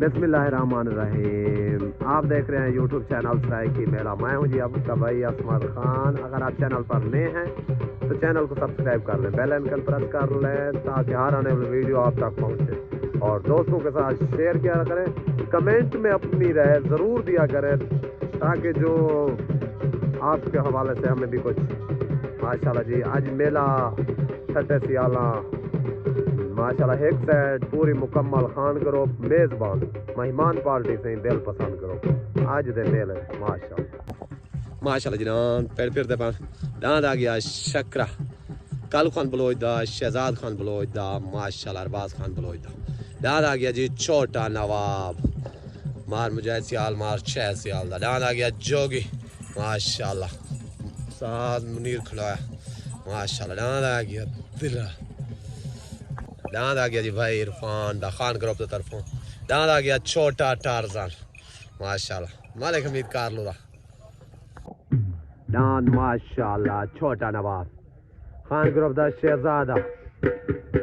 बिस्मिल्लाहिर्रहमानिर्रहीम। आप देख रहे हैं यूट्यूब चैनल सराइकी मेला। मैं हूं जी आपका भाई असमत खान। अगर आप चैनल पर नए हैं तो चैनल को सब्सक्राइब कर लें, बेल आइकन प्रेस कर लें ताकि हर आने वाली वीडियो आप तक पहुंचे, और दोस्तों के साथ शेयर किया करें। कमेंट में अपनी राय ज़रूर दिया करें ताकि जो आपके हवाले से हमें भी कुछ माशाल्लाह जी। आज मेला छठे सियाला माशाल्लाह एक साइड पूरी मुकम्मल खान ग्रुप मेज़बान मेहमान पार्टी से दिल पसंद करो आज दे मेले माशाल्लाह जी। नान पेड़ फिरते पान दांद आ गया शकरा कालू खान बलोच दा, शहजाद खान बलोच दा, माशाल्लाह अरबाज खान बलोच दा। दांद आ गया जी छोटा नवाब मार मुजाहिद सियाल मार छह सियाल दा। दांद आ गया जोगी माशाल्लाह साथ मुनीर खड़ाया माशाल्लाह। दांद आ गया दिला। दांद आ गया जी भाई इरफान दा खान ग्रुप की तरफों। दांद आ गया छोटा टारजन माशाल्लाह मालिक हमीद कारलो दा। दांद माशाल्लाह छोटा नवाब खान ग्रुप दा शहजादा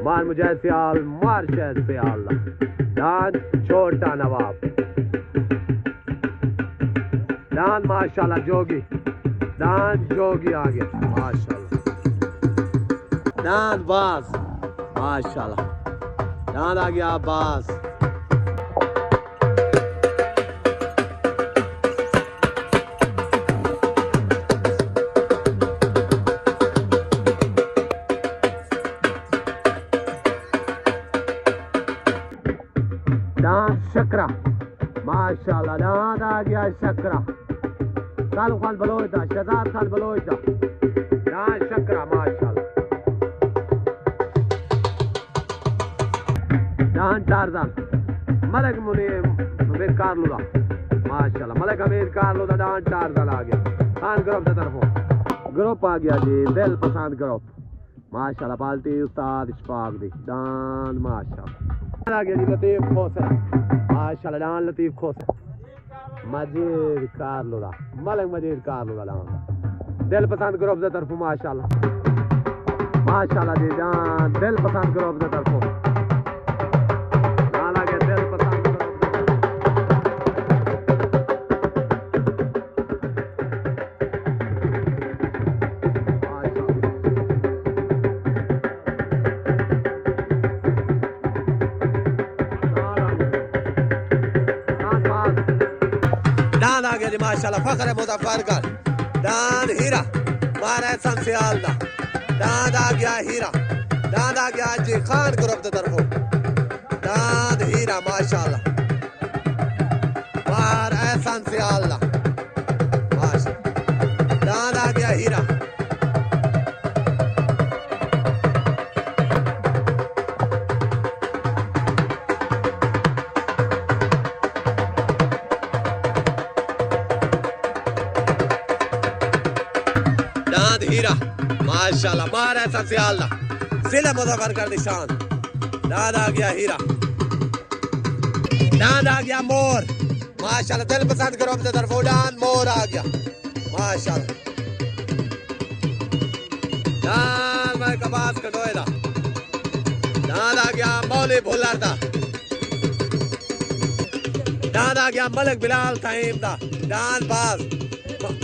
मार मुजाहिद सियाल मार शहद सियाल दा। दांद छोटा नवाब। दांद माशाल्लाह जोगी। दांद जोगी आ गया माशाल्लाह। दांद बास माशाल्लाह। दांद आ गया बास। दांद शकरा माशाल्लाह। दांद आ गया शकरा कालू खान बलोच दा, शहजाद खान बलोच दा। दांद शकरा माशाल्लाह। दांद टारजन मलिक मुनीर कारलो दा माशाल्लाह। मलिक हमीद कारलो दा। दांद टारजन आ गया खान ग्रुप की तरफों। ग्रुप आ गया जी दिल पसंद ग्रुप माशाल्लाह पार्टी उस्ताद इशफाक दी। दांद माशाल्लाह आ गया जी लतीफ खोसरा माशाल्लाह। दांद लतीफ खोसरा मजीद कारलो दा मलिक मजीद कारलो दा। दांद दिल पसंद ग्रुप की तरफों माशाल्लाह माशाल्लाह जी। दांद दिल पसंद ग्रुप की तरफों। दांद आ गया जी माशाल्लाह फखर मुजफ्फर कर। दांद हीरा मारा एहसन सियाल दा। दांद आ गया हीरा। दांद आ गया जी खान ग्रुप की तरफों। दांद हीरा माशाल्लाह मार एहसन सियाल दा माशाल्लाह। दांद आ गया हीरा। दांद हीरा माशाल्लाह मार ऐसा सियाल दा जिला मुजफ्फर कर निशान। दांद आ गया हीरा। दांद आ गया मोर माशाल्लाह दिल पसंद ग्रुप की तरफों। दांद मोर आ गया माशाल्लाह। दांद मैं कबास कटोए दा। दांद आ गया मौली भुल्लर दा। दांद आ गया मलिक बिलाल ताइम दा। दांद बाज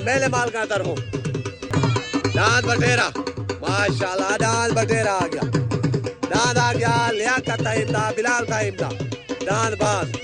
मेले माल का तरफों। दांद बटेरा माशाल्लाह। दांद बटेरा आ गया। दांद आ गया लियाकत ताइम दा बिलाल ताइम दा। दांद बाज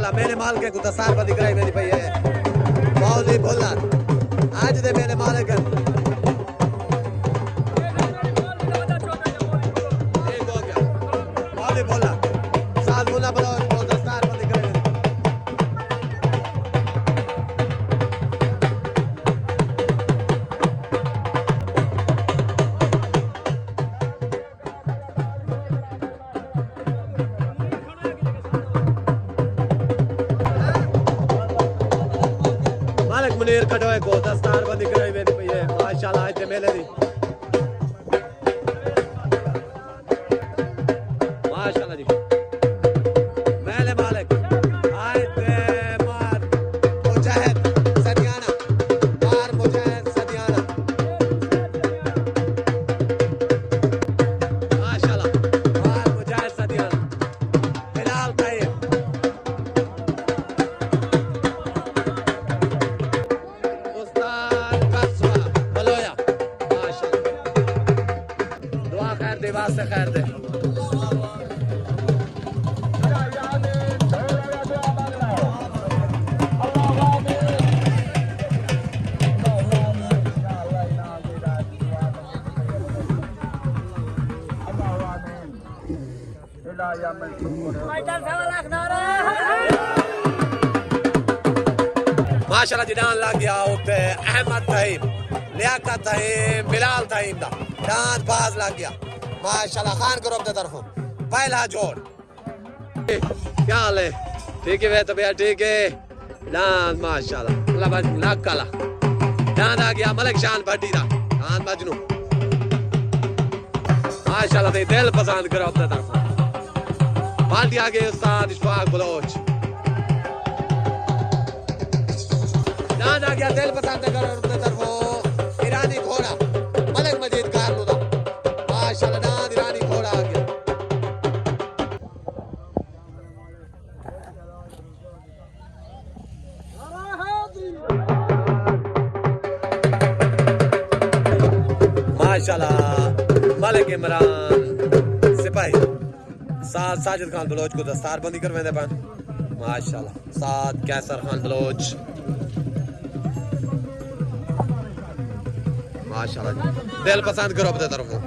माशाल्लाह मेरे मालिक को दस्तार बंदी कराई मेरी पई है मौली भोला आज दे मेरे मालिक ठीक हो गया मौली भोला साथ बोला बोलो दस्तार बंदी कराई मुनीर कटोए को दस्तार बंदी कराई मेरी पई है माशाल्लाह आज मेले दी माशाल्लाह जी मेले मालिक आज मार मुजाहिद सदियाना मार मुजाहिद सदियाना माशाल्लाह मार मुजाहिद सदियाना बिलाल ताइब से खैर दे माशाल्लाह जिदान लग गया उत्ते अहमद ताइब लियाकत ताइब बिलाल ताइब दा डांस बाज लग गया माशाल्लाह खान ग्रुप की तरफों पहला जोड़ क्या हाल है ठीक है तो भैया ठीक है डांस माशाल्लाह लाख काला डांस आ गया मलिक शान भट्टी दा डांस मजनू माशाल्लाह ते दिल पसंद ग्रुप की तरफों पार्टी आ गई उस्ताद इशफाक बलोच डांस आ गया दिल पसंद ग्रुप की तरफों ईरानी घोड़ा मलिक मजीद कारलू दा माशाल्लाह माशाल्लाह मलिक इमरान सिपाही साथ साजिद खान बलोच को दस्तार बंदी करवाते पान माशाल्लाह साथ कैसर खान बलोच माशाल्लाह दिल पसंद करो अपने तरफों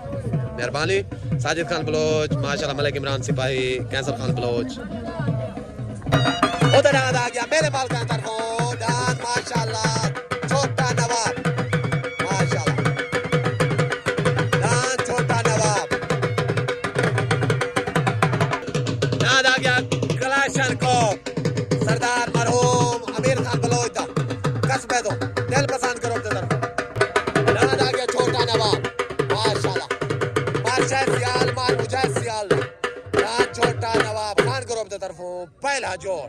मेहरबानी साजिद खान बलोच माशाल्लाह मलिक इमरान सिपाही कैसर खान बलोच उधर आ गया मेरे माल का तरफों डांस माशाल्लाह छोटा नवाब सरदार मरहूम अमीर खान बलोच दा कस्बे दो दिल पसंद करो अपने तरफ डांस आ गया छोटा नवाब माशाल्लाह मार शायद सियाल मार मुजाहिद सियाल डांस छोटा नवाब खान करो अपने तरफों पहला जोड़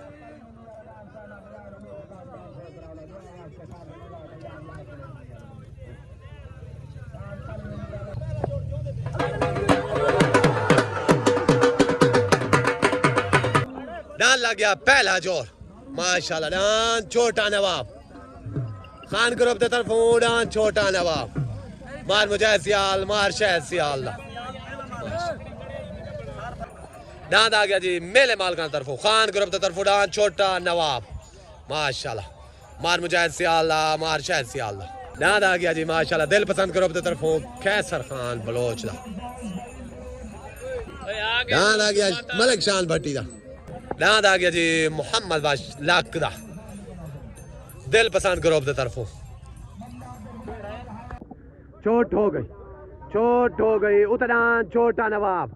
डांस लग गया पहला जोर माशाल्लाह डांस छोटा नवाब खान ग्रुप की तरफ डांस छोटा नवाब मार मुजाहिद सियाल मार शहद सियाल डांस आ गया जी मेले माल का तरफ खान ग्रुप की तरफ डांस छोटा नवाब माशाल्लाह मार मुजाहिद सियाल मार शहद सियाल डांस आ गया जी माशाल्लाह दिल पसंद ग्रुप की तरफ कैसर खान बलोच दा डांस आ गया मलिक शान भट्टी दा डांस आ गया जी मोहम्मद बाश लाख दा दिल पसंद ग्रुप की तरफों चोट हो गई उतना छोटा नवाब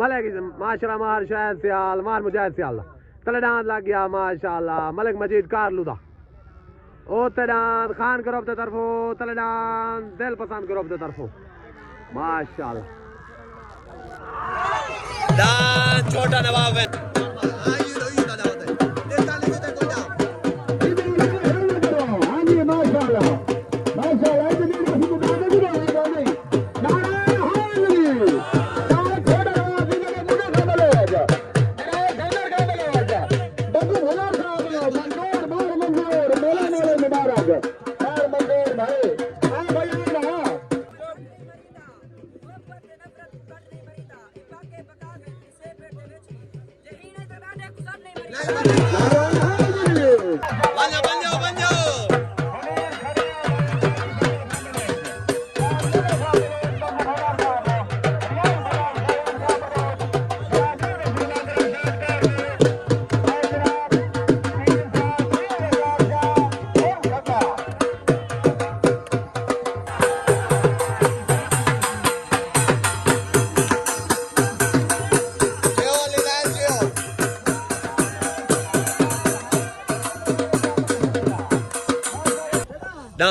मलिक माशाल्लाह मार शायद सियाल मार मुजाहिद सियाल तले डांस लग गया माशाल्लाह मलिक मजीद कारलू दा ओ डांस खान ग्रुप की तरफों तले डांस दिल पसंद ग्रुप की तरफों माशाल्लाह डांस छोटा नवाब है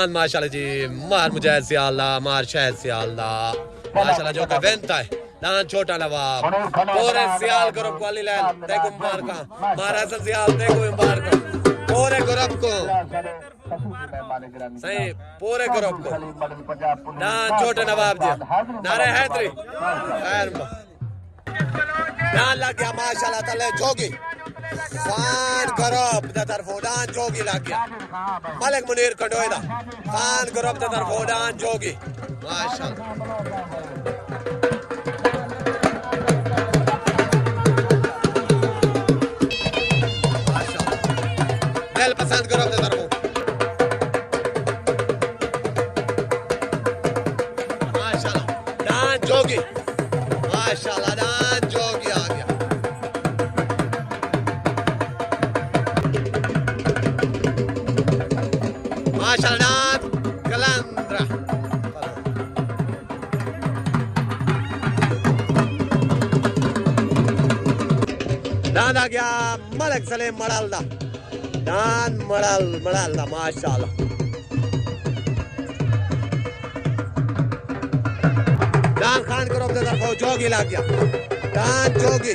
दान माशाल्लाह जी मार मुजाहिद सियाला मार शहद सियाला माशाल्लाह जो का वेंता है दान छोटा नवाब पूरे सियाल ग्रुप वाली लाल देखो मुबारक मार हसन सियाल देखो मुबारक पूरे ग्रुप को सही पूरे ग्रुप को दान छोटे नवाब जी नारे हैदरी खैर दान लग गया माशाल्लाह तले जोगी खान ग्रुप द तरफो दान जोगी लग गया मलिक मुनीर खंडोएदा खान ग्रुप द तरफो दान जोगी माशाल्लाह दिल पसंद ग्रुप द तरफो माशाल्लाह दान जोगी माशाल्लाह दान जोगी आ गया माशाल्लाह कलंद्रा दान आ गया मलिक सलीम मड़ालदा दान मड़ालदा माशाल्लाह दान खान ग्रुप दे तरफो जोगी लग गया दान जोगी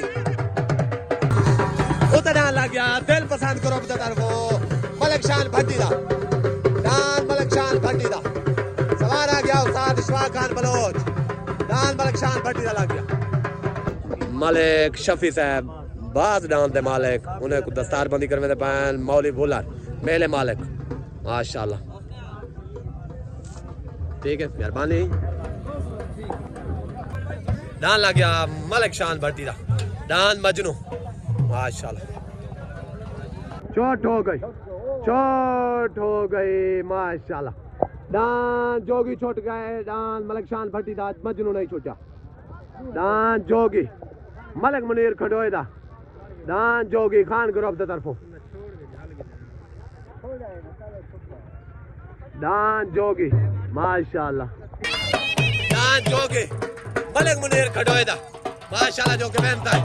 उधर दान लग गया दिल पसंद ग्रुप दे तरफो मलिक शान भट्टी दा दान मलिक शान भट्टी दा सवार आ गया उस्ताद इशफाक खान बलोच दान मलिक शान भट्टी दा लग गया मलिक शफी साहब बाज दान दे मालिक उन्हें को दस्तार बंदी करने दे पैन मौली भुलर मेले मालिक माशाल्लाह ठीक है मेहरबानी दान लग गया मलिक शान भट्टी दा दान मजनू माशाल्लाह चोट हो गई माशाल्लाह दान जोगी छूट गए दान मलिक शान भट्टी दा मजनू नहीं छूटा दान जोगी मलिक मुनीर खंडोए दा दान जोगी खान ग्रुप द तरफो दान जोगी माशाल्लाह दान जोगी मलिक मुनीर खंडोए दा माशाल्लाह जो के मेहनत है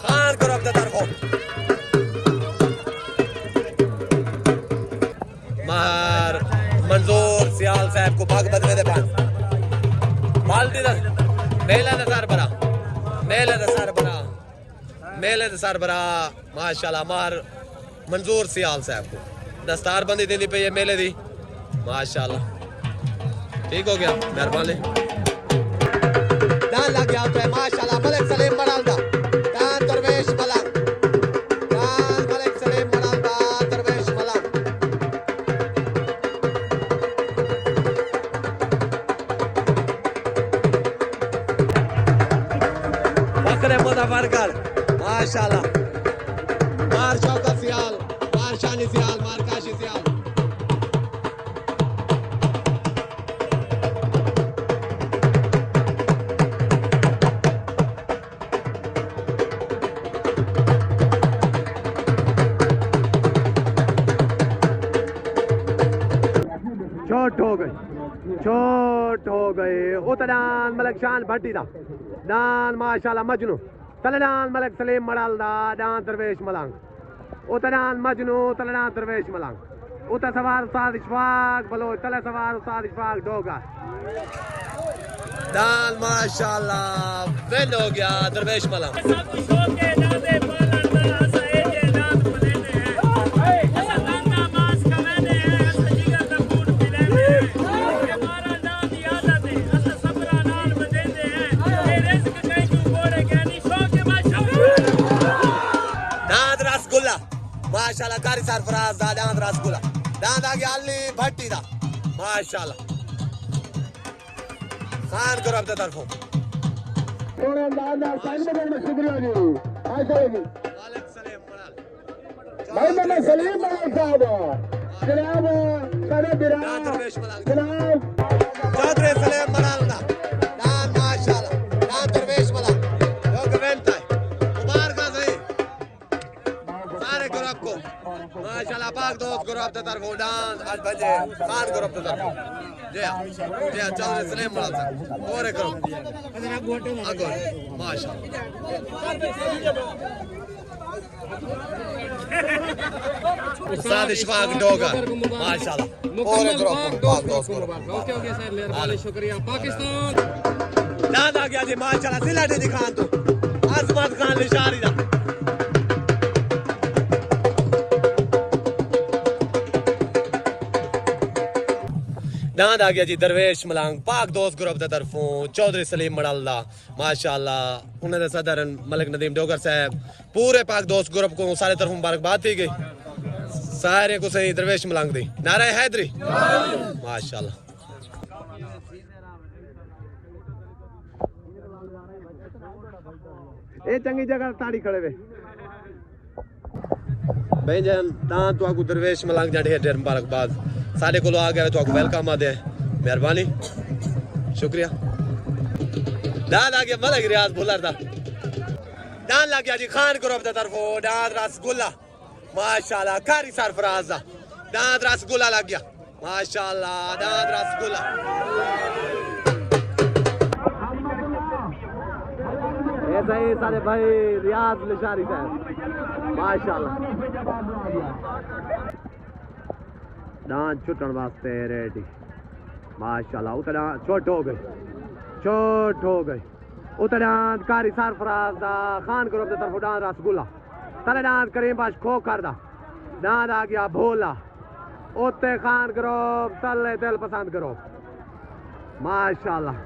खान ग्रुप द तरफो मार मंजूर सियाल साहब को भाग बदले दे पान बाल्टी दा मेला दा सरबरा मेले दा सरबरा माशाल्लाह मार मंजूर सियाल साहब को दस्तार बंदी देनी पे ये मेले दी माशाल्लाह ठीक हो गया मेहरबानी दान लग गया तो माशाल्लाह मलिक सलीम मड़ालदा दान दरवेश मलंग दान मलिक सलीम मड़ालदा दरवेश मलंग बकरे मुजफ्फरगढ़ माशाल्लाह मार शौकत सियाल मार शानी सियाल मार काशी सियाल चोट हो गई उतरान मलिक शान भट्टी दा दान माशाल्लाह मजनू तलदान मलिक सलीम मड़ालदा दान दरवेश मलंग उतरान मजनू तलदान दरवेश मलंग उतर सवार उस्ताद इशफाक बलोच तले सवार उस्ताद इशफाक डोगा दान माशाल्लाह विन हो गया दरवेश मलंग माशाल्लाह कारी सरफराज दा दांद रसगुल्ला दांद आ गया अली भट्टी दा माशाल्लाह खान ग्रुप दा तरफो थोड़ा दांद साइड में शुक्रिया जी आ जाएगी मालिक सलीम मलाल भाई मैंने सलीम मलाल साहब जनाब सारे बिराद जनाब चौधरी सलीम मलाल दा दांद माशाल्लाह दांद दरवेश मलाल लोग वेंटा मुबारक सही सारे ग्रुप को माशाल्लाह पाक दोस्त ग्रुप दा तरफो दांद आज बजे खान ग्रुप दा तरफो जी चौधरी सलीम मलाल साहब और ग्रुप अगर माशाल्लाह उस्ताद इशफाक डोगर माशाल्लाह पूरे ग्रुप पाक दोस्त ग्रुप ओके ओके सर मेहरबानी शुक्रिया पाकिस्तान दाद आ गया जी माशाल्लाह जिला दी खान तो आसमत खान लिशारी दा दाद आ गया जी दरवेश मलंग पाक दोस्त ग्रुप दी तरफों चौधरी सलीम मड़ल दा माशाल्लाह उन्हें सदर मलिक नदीम डोगर साहब पूरे पाक दोस्त ग्रुप को सारे तरफ मुबारकबाद दी गई सारे को सही दरवेश मलंग दी नारा हैदरी माशाल्लाह ए चंगी जगह ताड़ी खड़े वे भाई जान तां तो आपको दरवेश मलंग जा ढेर मुबारकबाद सारे को आ गए तो आपको वेलकम आ दे मेहरबानी शुक्रिया दाद आ गया मलक रियाज भुलर दा दान लग गया जी खान ग्रुप दी तरफों दाद रसगुल्ला माशाल्लाह कारी सरफराज दा दाद रसगुल्ला लग गया माशाल्लाह दाद रसगुल्ला ऐसा ही सारे भाई रियाज लिशारी साहब माशाल्लाह दान छुटन वास्ते रेडी माशाल्लाह उतना छोट हो गई उतना कारी सरफराज दा खान ग्रुप दी तरफ दान रसगुल्ला तले दान करीम बाश खो कर दा दान आ गया भोला उते खान ग्रुप तले दिल पसंद करो माशाल्लाह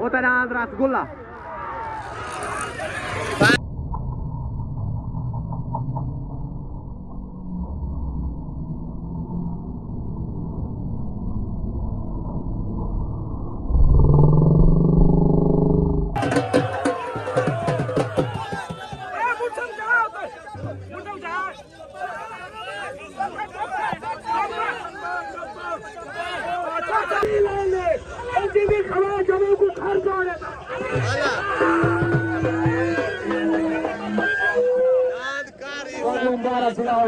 उते दान रसगुल्ला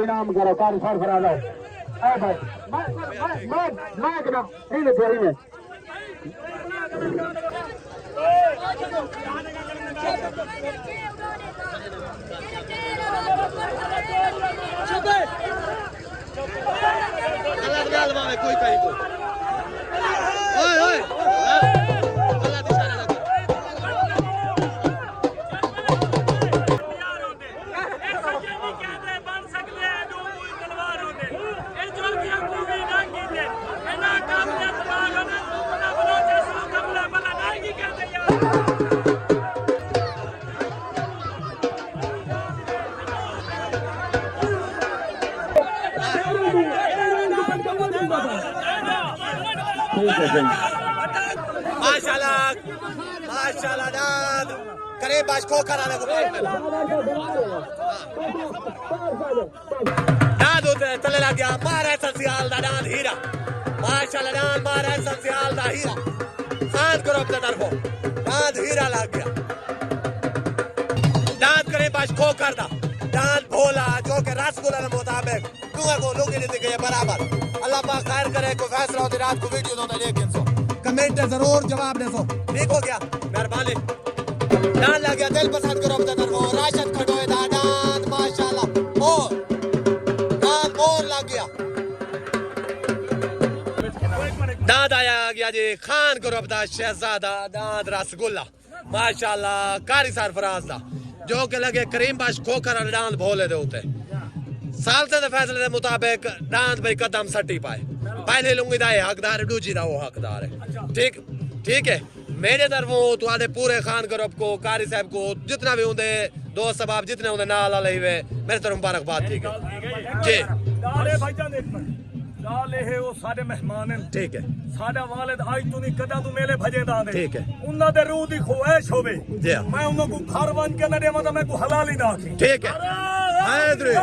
इनाम करो कारी सरफराज भाई मैं एकदम कोई कहीं को माशाल्लाह माशाल्लाह दाद करे बाश को कराने को दाद होते चले लग गया मारा ससियाल दा दाद हीरा माशाल्लाह दाद मारा ससियाल दा हीरा खान ग्रुप दी तरफों दाद हीरा लग गया दाद करे बाश को कर दा दाद भोला जो के रसगुल्ला के मुताबिक दुआ को लोग ने दिखे बराबर अल्लाह पाक खैर करे कोई फैसला होते रात को वीडियो दो लेकिन सो कमेंट जरूर जवाब दे सो ठीक हो गया मेहरबानी दान लग गया दिल पसंद करो अब तक वो राशद खटोए दान माशाल्लाह और दान और लग गया दाद आया गया जी खान ग्रुप दा शहजादा दाद रसगुल्ला माशाल्लाह कारी सरफराज दा जो के लगे करीम बाश खोखर दान भोले दे होते सालते दे फैसले के मुताबिक दांत भाई कदम सट्टी पाए पहले लूंगी दा हकदार है दूजी दा वो हकदार है ठीक ठीक है मेरे तरफों तुम्हारे पूरे खान ग्रुप को कारी साहब को जितना भी होंगे दोस्त सबाब जितने होंगे नाल आले हुए मेरे तरफ मुबारकबाद ठीक है जी नाले भाईजान एक मिनट नाले है वो सारे मेहमान हैं ठीक है साडा वालिद आज तू नहीं कदा तू मेले भजे दांदे ठीक है उन्ना दे रूह दी ख्वाहिश होवे जी मैं उन्ना को घर बन के न देवा तो मैं को हलाल ही ना आखी ठीक है हैदरी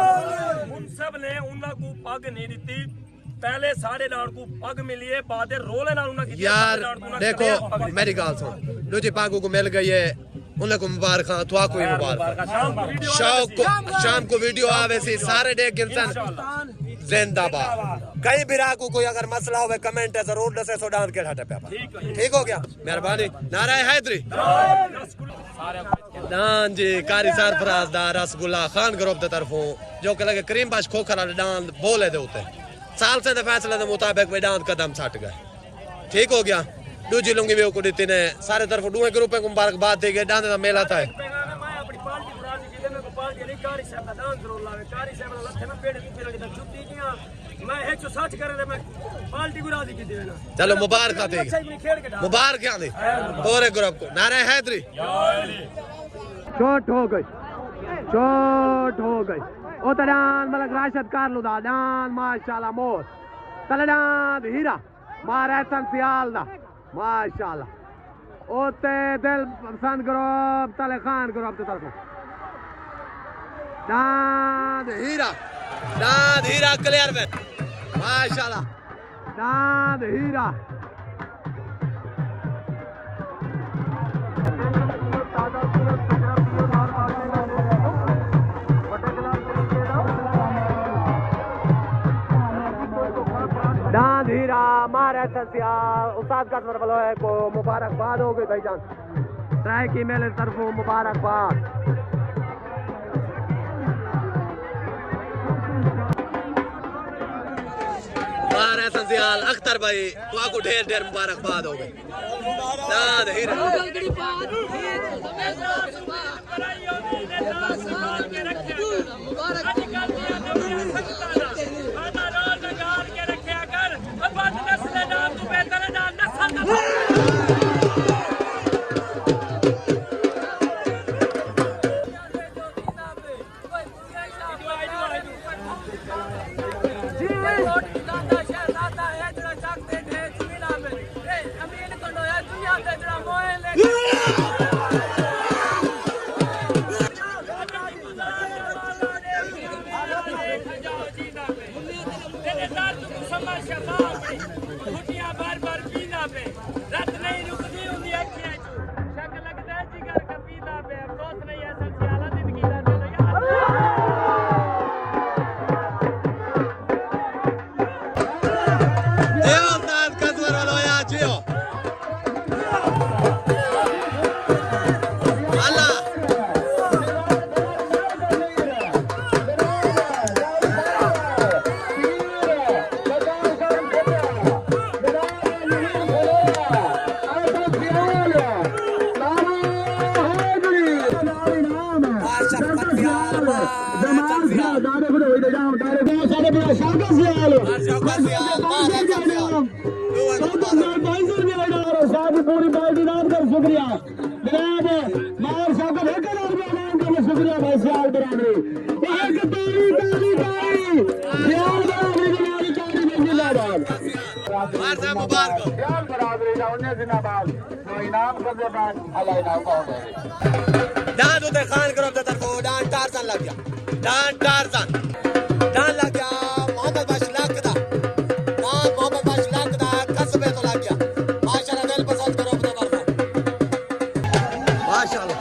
सब ने उन्ना को पग नहीं दी पहले सारे नाल को पग मिली है बाद रोले नाल उन्ना की यार देखो मेरी गाल सुन दूजी पागू को मिल गई है उन्हें को मुबारक तो आपको भी मुबारक शाम को वीडियो आवे सी सारे देख इंसान जिंदाबाद कहीं भी राकू कोई अगर मसला हो कमेंट है जरूर दसे सो डांस के हटे पे ठीक हो गया मेहरबानी नाराय हैदरी डान जी कारी सरफराज दा रसगुल्ला खान ग्रुप दी तरफों जो कि लगे करीम बख्श खोखर वाले डान बोले दे उते साल से फैसले के मुताबिक वे डान कदम छट गए ठीक हो गया दूजी लुंगी भी को दी ने सारे तरफ दूए ग्रुप को मुबारकबाद दी गई डांदे दा मेला था चलो मुबारक दी मुबारक दी पूरे ग्रुप को नारे हैदरी चोट हो गई ओ तडान मलक राशिद कारलू दा डान माशाल्लाह मोर तलडान हीरा मार एहसन सियाल दा माशाल्लाह ओते दिल पसंद ग्रुप तले खान ग्रुप की तरफ डान हीरा क्लियर में माशाल्लाह डान हीरा डांद हीरा मारे ससिया उस्ताद का तरफ है को मुबारकबाद हो गई भाईजान ट्राई की मेरे तरफ मुबारकबाद मारे ससियाल अख्तर भाई तो आपको ढेर ढेर मुबारकबाद हो गई डांद हीरा पूरी पार्टी नाम कर शुक्रिया मार साहब शुक्रिया भाई सियाल बराबरी खान ग्रुप की तरफ डान टारजन लग गया डान लग गया मोहम्मद बशलाक दा कसबे तो लग गया माशाल्लाह दिल पसंद करो अपने तरफ माशाल्लाह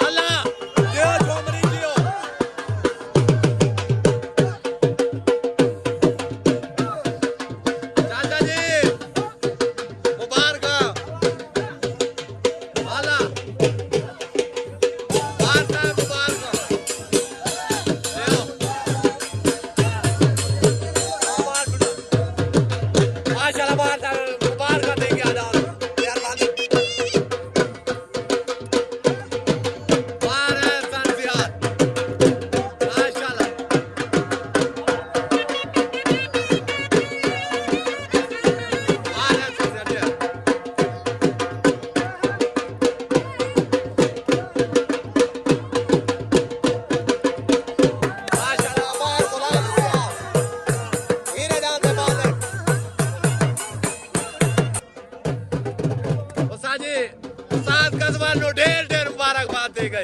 अल्लाह दियो झोमरी दियो चाचा जी मुबारक अल्लाह ढेर मुबारकबाद दे गए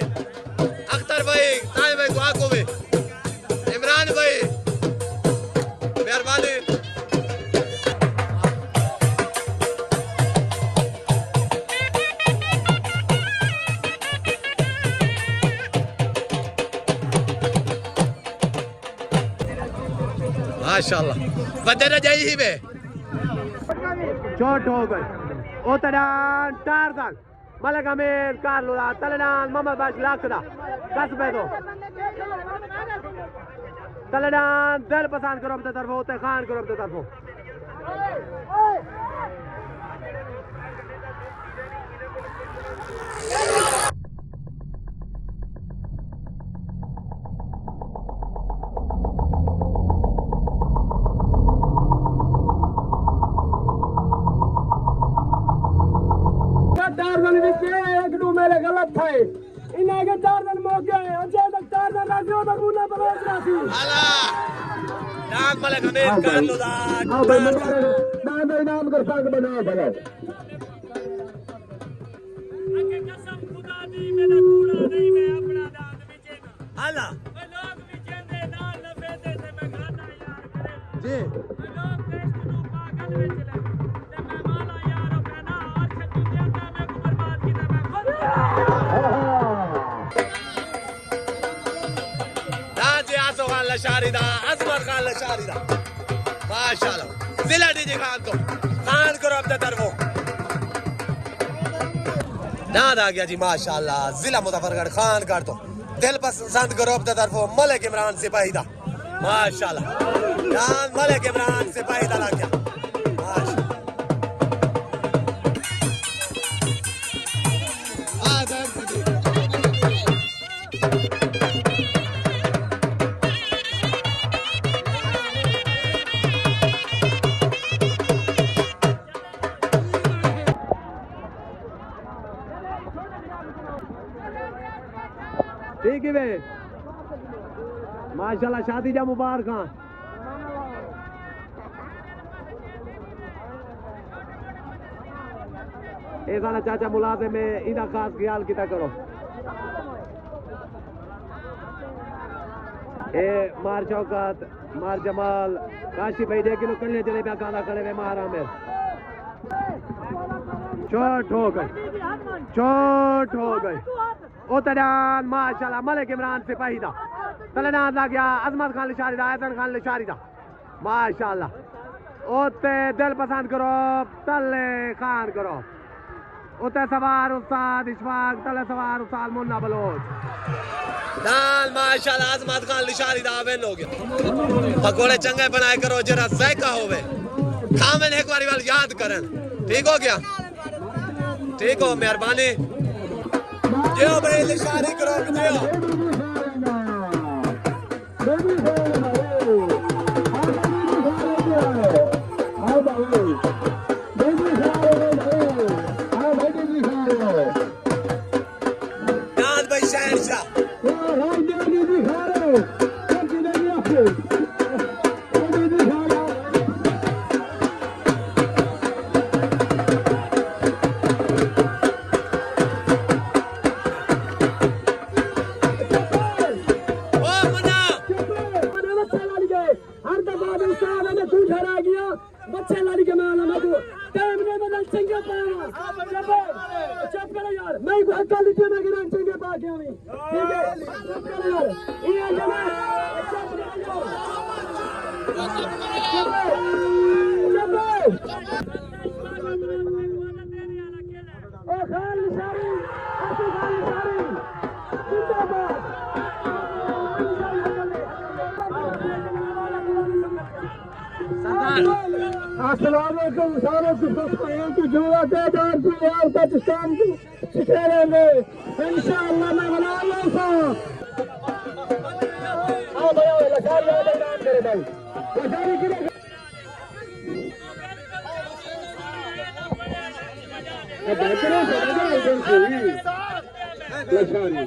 अख्तर भाई ताज भाई को आको भी इमरान भाई मेहरबानी माशाल्लाह बदे न जाई ही बे चोट हो गई Otadan Tarzan Malik Amin Karlula Taladan Muhammad Bash Lakda Kasbedo Taladan Del Pasan Group the Tarfo Khan Group the Tarfo मेरे गलत थे इन्हें के 4 रन मौके और जब तक 4 रन रखे हो तक मुन्ना बलोच रासी नाम मलिक अमीर कार्लो दा नाम इनाम कर पाक बना भला अके कसम खुदा दी मेरा कूड़ा नहीं मैं अपना दांत बेचेगा हाला मैं लोग बेचेंदे ना लफे दे ते मैं खाता यार करे जी मैं लोग टेस्ट नु पागल बेच ले ते मैं माला यार कहना और छत्ती देता मैं को बर्बाद कीता मैं खुद दाजी आसो खान लशारीदा अजमत खान लशारीदा माशाल्लाह जिला डीजे खान को खान करो अब तरफो नाद आ गया जी माशाल्लाह जिला मुजफ्फरगढ़ खान कर दो दिल पसंद करो अब तरफो मलिक इमरान सिपाही दा माशाल्लाह जान मलिक इमरान सिपाही दा लग गया ठीक है भाई माशाल्लाह शादी जा मुबारक ऐसा ना चाचा मुलाजिम में इना खास ख्याल किता करो ए मार चौकत मार जमाल काशी भाई देख लो कल्ले चले पे काला करे वे मार आमिर चोट हो गई ओतडान माशाल्लाह मलिक इमरान सिपाही दा तलनाद लग गया अजमत खान लिशारी दा ऐसन खान लिशारी दा माशाल्लाह ओते दिल पसंद करो तले खान करो ओते सवार उस्ताद इशफाक तले सवार उस्ताद मुन्ना बलोच दाल माशाल्लाह अजमत खान लिशारी दा वेन हो गया पकोड़े चंगे बनाए करो जरा ज़ायका होवे खावन एक बारी वाल याद करन ठीक हो गया ठीक हो मेहरबानी जियो भाई लिशारी करो जियो नाद भाई शहनशाह बच्चे लड़ी के माला मैं को टाइम ने बदल चंगे पाया चुप करो यार मैं को हक्का लिखे मैं गिरा चंगे पा के आवी ठीक है चुप करो यार ये जमा चुप ओ खान निशारी अपनी खान निशारी जिंदाबाद अस्सलामुअलैकुम सारों को खुशखबरी की जरूरत है और यार पाकिस्तान की सिखाएंगे इंशाअल्लाह मैं बना लूंगा आओ भाई लखारी वाले काम करे भाई लखारी की बेहतरीन लखारी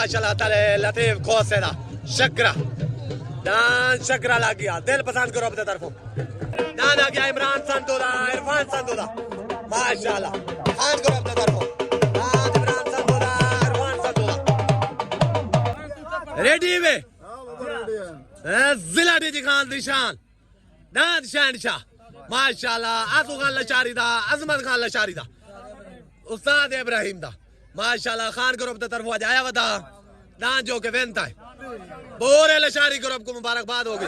माशाल्लाह तले लतीफ खोसेदा शकरा दान शकरा लग गया दिल पसंद करो अपने तरफों दान आ गया इमरान संतोदा इरफान संतोदा माशाल्लाह खान करो अपने तरफों दान इमरान संतोदा इरफान संतोदा रेडी वे जिला डी खान निशान दान शहनशाह माशाल्लाह आसू खान लशारी दा अजमत खान लशारी दा उस्ताद इब्राहिम दा माशाल्लाह खान ग्रुप की तरफ आया वदा दान जो के वेंता है पूरे लशारी ग्रुप को मुबारकबाद होगी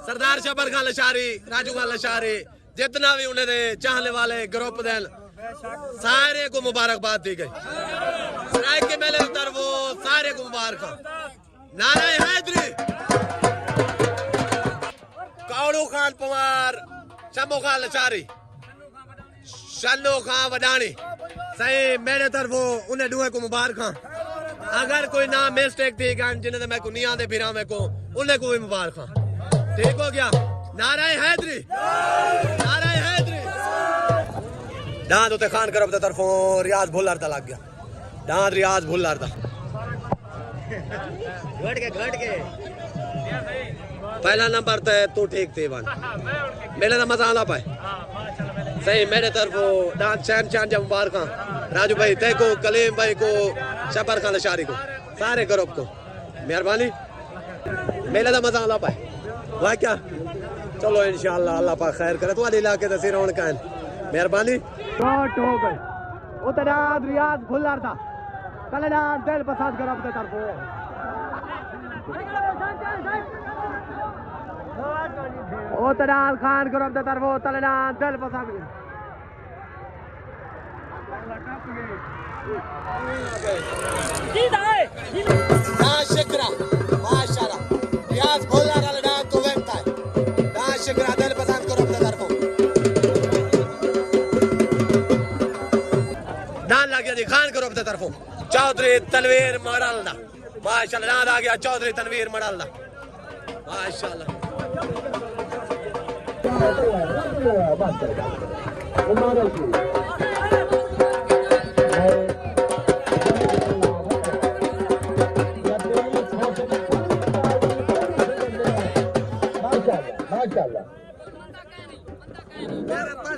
सरदार शबर खान लशारी राजू खान लशारी जितना भी उन्हें दे चाहने वाले ग्रुप दे सारे को मुबारकबाद दी गई सराय के मेले उतर वो सारे को मुबारक नारा हैदरी कौड़ू खान पवार शम्भू खान लशारी शन्नो खान वडानी सही मेरे तरफों उन्हें दुए को मुबारक अगर कोई नाम मिस्टेक थी जिन्हें मैं को नहीं आते फिर मैं को उन्हें को भी मुबारक ठीक हो गया नारा हैदरी दांत उते खान करब ते तरफों रियाज भुल्लर दा लग गया दांत रियाज भुल्लर दा घट के पहला नंबर ते तू ठीक थी वन मेरे दा मजा आला पाए सही मेरे तरफों दांत चैन जब मुबारक राजू भाई ते को कलीम भाई को शबर खान लशारी को सारे ग्रुप को मेहरबानी मेले दा मजा आला पाए वाह क्या चलो इंशाल्लाह अल्लाह पाक खैर करे तुम्हारे इलाके ते सिर रौनक है मेहरबानी शॉट हो गई उतरा रियाज भुल्लर दा कलना दिल पसंद ग्रुप के तरफों उतरा खान ग्रुप के तरफों तलना दिल पसंद माशाल्लाह रियाज भुल्लर वाला तो वेंता है शकरा दिल पसंद करो अपने तरफों दान लग गया जी खान करो अपने तरफों चौधरी तनवीर मॉडल दा माशाल्लाह दान आ गया चौधरी तनवीर मॉडल दा माशाल्लाह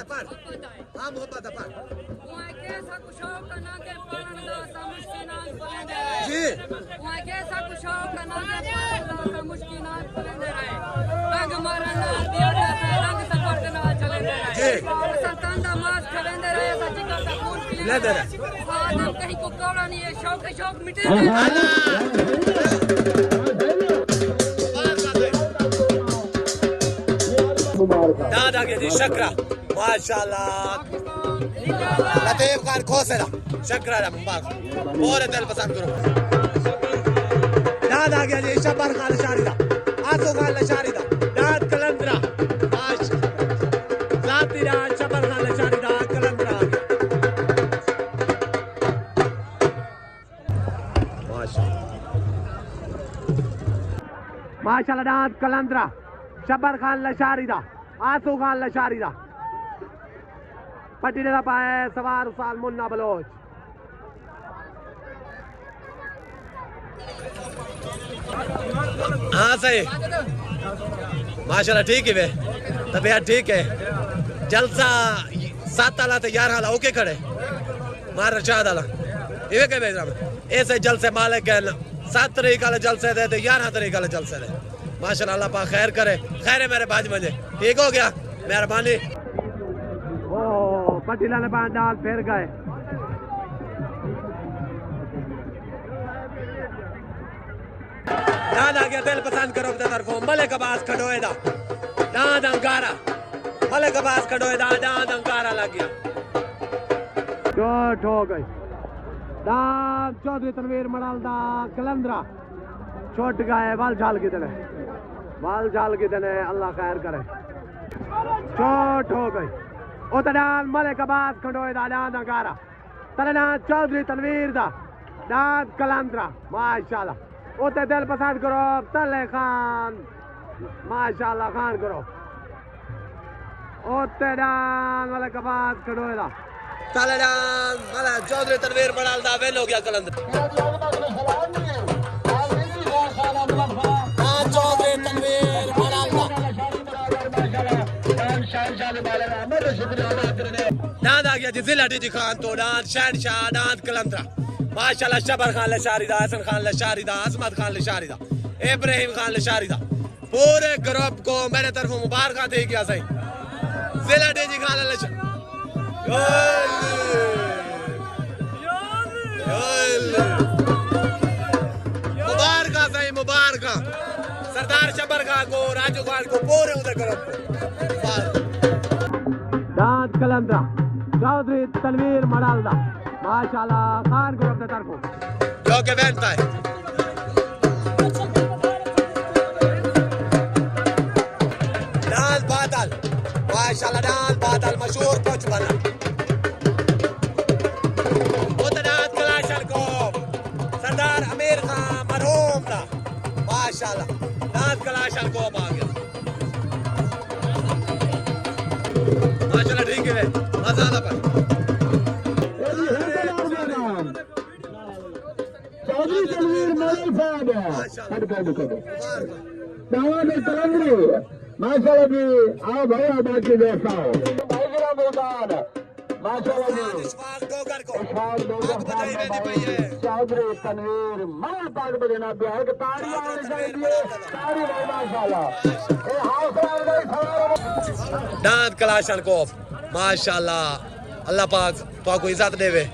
पढ़ हाँ मोहब्बत पढ़ जी कहीं को कौड़ा नहीं है शौक मिटे दादा के जी शकरा माशाल्लाह लतीफ खान खोसेला शकरा दा मुबारक और दिल पसंद करो दादा के जी शबर खान लशारी दा आसू खान लशारी दा दाद कलंदरा जाती राज शबर खान लशारी दा कलंदरा माशाल्लाह दाद कलंदरा शबर खान लशारी दा आसू खान लशारी दा पट्टी ने पाए सवार उसाल मुन्ना बलोच हाँ सही माशाल्लाह ठीक है वे तबीयत ठीक है जलसा 7 आला ते 11 आला ओके खड़े मार रशाद आला इवे के बेजरा ऐसे जलसे मालिक है 7 तारीख वाले जलसे दे ते 11 तारीख वाले जलसे दे माशाल्लाह अल्लाह पाक खैर करे खैर है मेरे बाज मजे ठीक हो गया मेहरबानी ओ पटीला ने पांच डाल फिर गए दादा के दिल पसंद करो अपने तरफों मलिक अब्बास खड़ोए दा दाद अंगारा मलिक अब्बास खड़ोए दा दाद अंगारा लग गया चोट हो गई दाद चौधरी तनवीर मड़ाल दा कलंदरा छोट गए वाल झाल की देने अल्लाह खैर करे चोट हो गई उतनान मलिक अब्बास खड़ोए दा दाद अंगारा तलना चौधरी तनवीर दा दाद कलंदरा माशाल्लाह उते दिल पसंद करो तले खान माशाल्लाह खान करो उते दान वाले कबाद खड़ोएदा तलेडान मला चौधरी तनवीर मडाल दा वेल हो गया कलंदर चौधरी तनवीर मडाल दांद आ गया जी जिला डी खान तो दांद शहनशाह दांद कलंदरा माशाल्लाह शबर खान लशारीदा हसन खान लशारीदा अजमत खान लशारीदा इब्राहिम खान लशारीदा पूरे ग्रुप को मेरे तरफ मुबारक दे गया सही जिला डी खान लशा मुबारक सही मुबारक सरदार शबर खान को राजू खान को पूरे उधर ग्रुप दांत कलंदरा चौधरी तनवीर मडालदा माशाल्लाह खान ग्रुप की तरफ जो के बैठता है दांत बादल माशाल्लाह दांत बादल मशहूर कोच बना दांत कलाशल को सरदार अमीर खान मरहूम दा माशाल्लाह दांत कलाशल को आ गया माशाल्लाह ठीक है मजा आता पर चौधरी तनवीर मडाल साहब दावत कलंदरी माशाल्लाह जी आओ भाई आओ बाकी दोस्त आओ भाई जरा मैदान माशाल्लाह जी इशफाक डोगर को चौधरी तनवीर मडाल पाक बजना पे है कि ताड़ी आने चाहिए ताड़ी भाई माशाल्लाह ए हौसला अफजाई सवाल दांत कलाशन को माशाल्लाह अल्लाह पाक को इज्जत देवे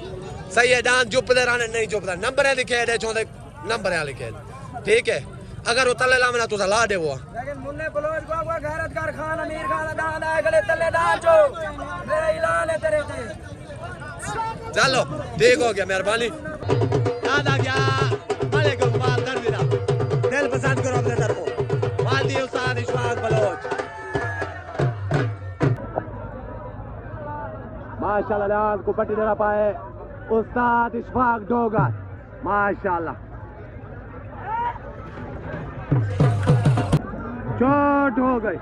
सही है दांत जुपदे रहने नहीं जुपदा नंबर है लिखे दे चोंदे नंबर है लिखे ठीक है अगर वो तले लामना तो ला दे वो लेकिन मुन्ने बलोच को गैरतकार खान अमीर खान दांत आए गले तले दांत जो मेरा ऐलान है तेरे से चलो ठीक हो गया मेहरबानी दांत आ गया वालेकुम माल कर दिया दिल पसंद करो अपने तरफ माल दिए उस्ताद इशफाक बलोच माशाल्लाह दांत को पट्टी देना पाए उस्ताद इशफाक डोगर माशाल्लाह चोट हो गई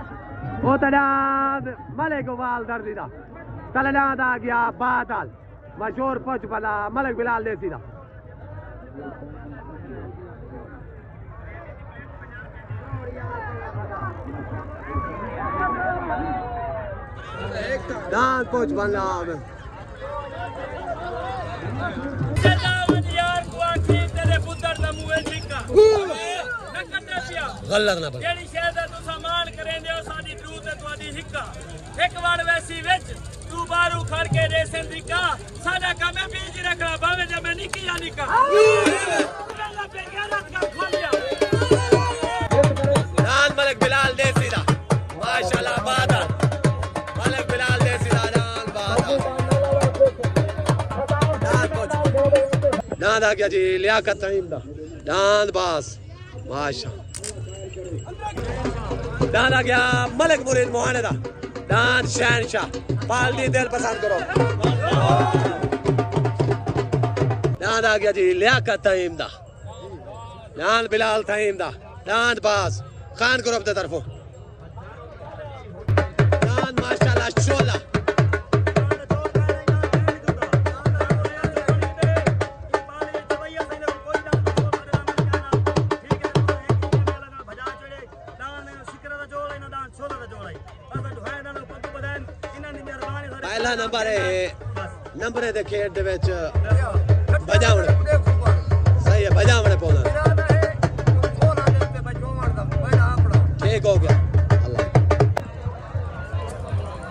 वो तनाद मलिक वाल दर्दिदा तलनाद आ गया बादल मशहूर पच बना मलिक बिलाल दे सीधा दांत पच बना गलत ना बोल जेड़ी शहर दा तू सामान करेंदे हो साडी दरूद ते तुहाडी हिक्का एक वार वैसी विच तू बारू खड़ के रेसन दिका साडा काम है बीज रखना भावे जब मैं निकी या निका अल्लाह पे गैरत का खोलिया दान मलिक बिलाल दे सीधा माशाल्लाह बादल मलिक बिलाल दे सीधा दान बादल दान आ गया जी लियाकत तईम दा दान बास माशा दान आ गया मलिक मुरीद मोहाने दा दान शहनशाह पाल दी दिल पसंद करो दान आ गया जी लियाकत तईम दा दान बिलाल तईम दा दान बास खान ग्रुप की तरफों दान माशाल्लाह शोला पहला नंबर है दे खेड दे विच बजावण सही है बजावण पौना ठीक हो गया अल्लाह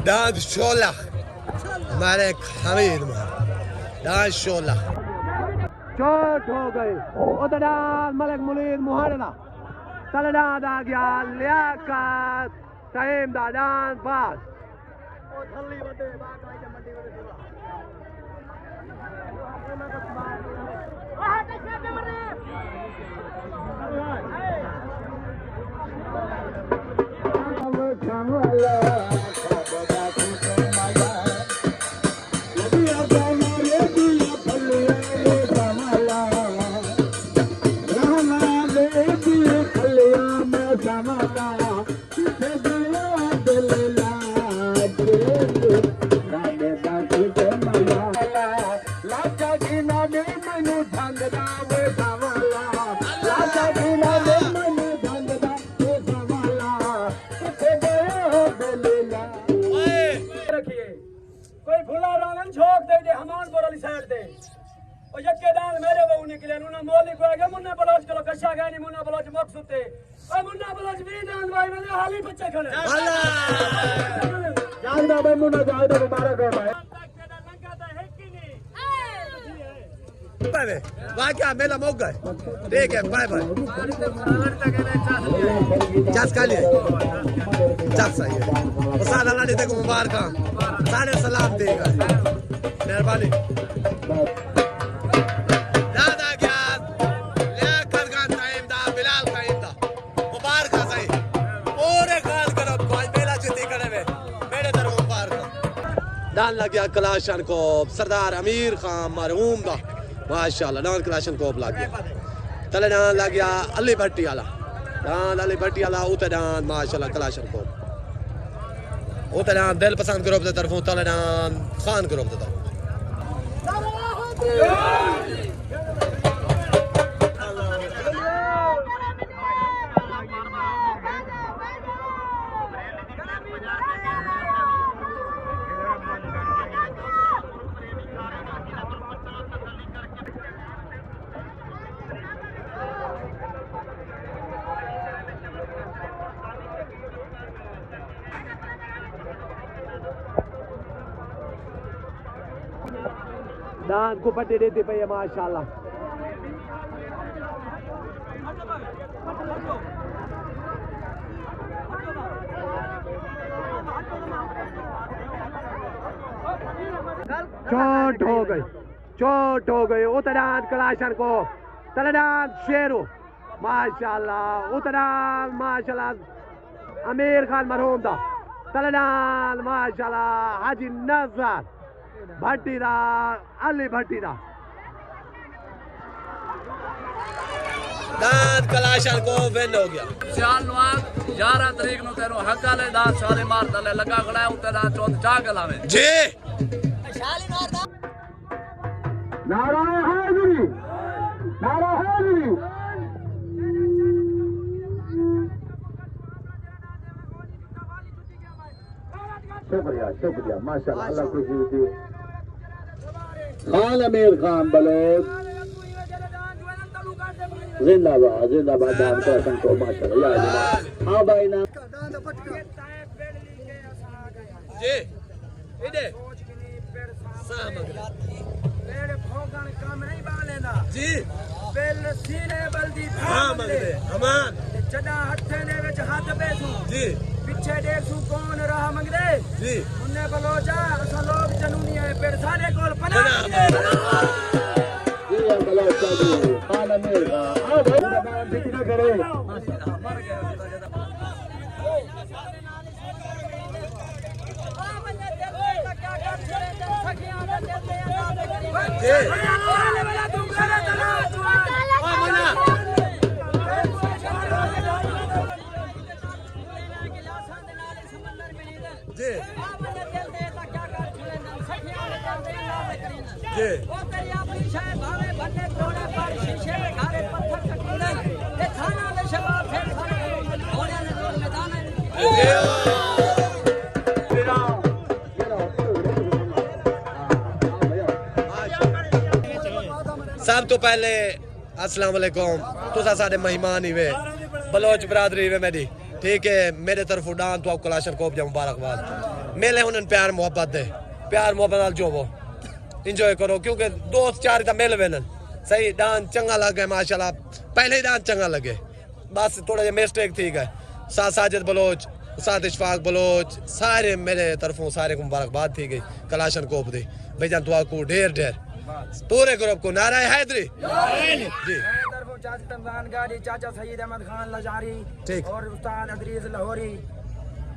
दाद शोला हमारे हमीद दाद शोला चोट हो गई उधर मलिक मुरीद मुहाना तलनाद आ गया लियाकत तईम दा दान पास मुन्ना बलोच भी दान भाई मेरे हाली बच्चे खड़े अल्लाह जागदा भाई मुन्ना जागदा मुबारक हो भाई बाय वाह क्या मेला मौक गए ठीक है बाय बाय जस का लिए जस सही है उस्ताद अल्लाह ने देखो मुबारक सारे सलाम देगा मेहरबानी दादा क्या लियाकत खान टाइम दा बिलाल टाइम दा मुबारक सही पूरे खान करो आज मेला जीती करे में मेरे तरफ मुबारक दान लग गया कलाशन को सरदार अमीर खान मरहूम दा माशाल्लाह डांस क्लाशन कोप लग गया तले डांस लग गया अली भट्टी वाला डांस अली भट्टी वाला उते डांस माशाल्लाह क्लाशन कोप उते डांस दिल पसंद ग्रुप दे तरफों तले डांस खान ग्रुप दे तरफ डांस को पट्टी देती पई है माशाल्लाह चोट हो गई उतरान कलाशन को तलडान शेरू माशाल्लाह उतरान माशाल्लाह अमीर खान मरहूम दा तलडान माशाल्लाह हाजी नजर भट्टी दा अली भट्टी दा दांत कलाशन को विन हो गया सियाल नवाज 11 तरीक नु तेरो हक वाले दा सारे मार तले लगा खड़ा है उते दा चौथ चा गलावे जी नारा हैदरी नारा हैदरी शुक्रिया माशाल्लाह अल्लाह खुशी दे खान अमीर खान बलोच जिंदाबाद दान कलाशन को माशाल्लाह या हां भाई ना जी इधे मेरे भोगन काम नहीं बालेना जी बेल सीने बल्दी हां मगदे अमान जदा हथे ने विच हाथ बेसू जी पीछे देखू कौन राह मंगदे जी उन्ने बलोचा असा लोग जनूनी है पेड़ सारे कोल पना जी बलोचा जी खान अमीर का आ भाई लगान कितना करे सब तो पहले अस्सलाम वालेकुम तुसा साडे मेहमान ही वे बलोच बरादरी वे मेरी ठीक है मेरे तरफ डांस तो कलाशन कोप जा मुबारकबाद मेले हुनन प्यार मोहब्बत दे प्यार मोहब्बत नाल जोवो एंजॉय करो क्योंकि दोस्त चार का मेल वेलन सही डांस चंगा लगे माशाल्लाह पहले ही डांस चंगा लगे बस थोड़ा जा मिस्टेक थी गए साजिद बलोच साथ इशफाक बलोच सारे मेरे तरफों सारे को मुबारकबाद थी गई कलाशन कोप दी भाईजान दुआ को ढेर ढेर पूरे ग्रुप को नारा हैदरी जी गाड़ी चाचा सईद अहमद खान लजारी ठीक और उस्ताद अदरीस लाहौरी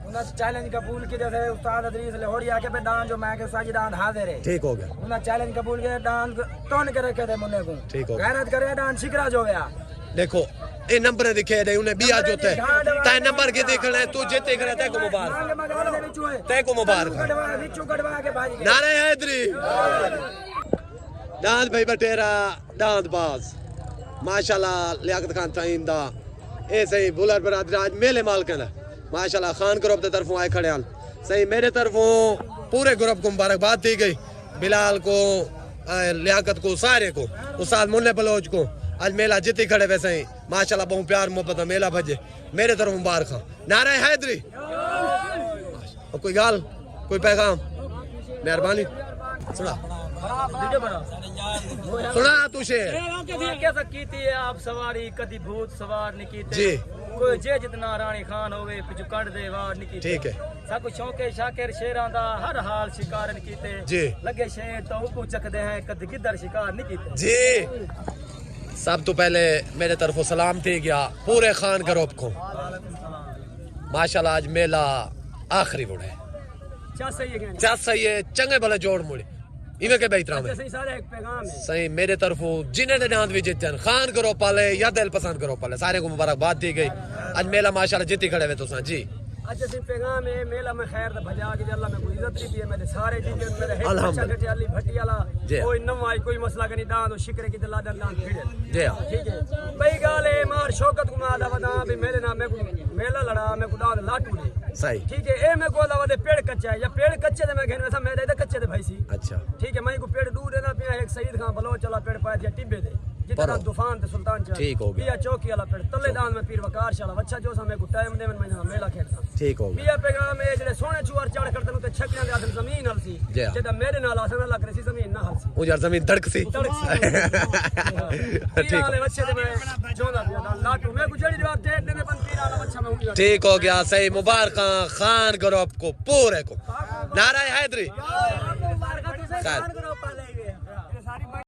उन्हें चैलेंज कबूल किया थे उस्ताद अदरीस लाहौरी आके पे डांस जो मैं के साजी डांस हाजिर है ठीक हो गया उन्हें चैलेंज कबूल किया डांस तोन के रखे थे मुन्ने को ठीक हो गैरत करे डांस शिकरा जो गया देखो ये नंबर दिखे दे उन्हें बिया जो थे ता नंबर के देखना है तू जीते करे ते को मुबारक ते को मुबारक नारा हैदरी डांस भाई बटेरा डांस बाज माशाल्लाह लियाकत खान ताइन दा ए सही बुलर बरादरी आज मेले मालकन है माशाल्लाह खान ग्रुप की तरफों आए खड़े हाल सही मेरे तरफों पूरे ग्रुप को मुबारकबाद दी गई बिलाल को लियाकत को सारे को उस्ताद मुन्ने बलोच को आज मेला जीती खड़े वैसे ही माशाल्लाह बहुत प्यार मोहब्बत का मेला भजे मेरे तरफ मुबारक नारा हैदरी और कोई गाल कोई पैगाम मेहरबानी सुना सुना तू शेर कैसा कीती है आप सवारी कदी भूत सवार नहीं कीते जी कोई जे जितना रानी खान होवे पिछु कट दे वार नहीं कीते ठीक है सब शौके शाकिर शेरां दा हर हाल शिकार नहीं कीते जी लगे शेर तो ऊपर चकदे हैं कदी गिद्दर शिकार नहीं कीते जी सब तो पहले मेरे तरफ सलाम थी गया पूरे खान ग्रुप को माशाल्लाह आज मेला आखिरी बुढ़े क्या सही है चंगे भले जोड़ मुड़े इवे के बेहतरा में सही मेरे तरफ जिन्हें डांस भी जीते खान ग्रुप वाले या दिल पसंद ग्रुप वाले सारे को मुबारकबाद दी गई आज मेला माशाल्लाह जीती खड़े हुए तो जी अच्छा सिर्फ पैगाम है मेला में खैर भजा के अल्लाह में कोई इज्जत दी है मेरे सारे ठीक है मेरे है अच्छा गटे वाली भट्टी वाला कोई नवाई कोई मसला नहीं दान शिकरे की दला दान फिरे जी ठीक है भाई गाल है मार शौकत कुमार दा वदा भी मेरे नाम में मेला लड़ा मैं खुदा लाटू दे सही ठीक है ए मैं को दा वदे पेड़ कच्चा है या पेड़ कच्चे दे मैं घेन वैसा मेरे दे कच्चे दे भाई सी अच्छा ठीक है मैं को पेड़ दूर देना पिया एक सईद खान बलोच चला पेड़ पाया दिया टिब्बे दे जितना तूफान ते सुल्तान चढ़ ठीक हो गया पिया चौकी वाला पेड़ तले दान में पीर वकार शाला अच्छा जो समय को टाइम दे मैं मेला खेलता ठीक हो गया पिया पैगाम है जेड़े सोने चुआर चढ़ करते नु ते छकना दे आदम जमीन हलसी जेदा मेरे नाल आसन लग रही सी जमीन ना हलसी वो यार जमीन धड़क सी ठीक वाले बच्चे ते मैं जोंदा दिया लाटू मैं को जेड़ी जवाब दे देने बन पीर वाला बच्चा मैं हूं ठीक हो गया सही मुबारक खान ग्रुप को पूरे को नारा हैदरी मुबारक तुसे खान करो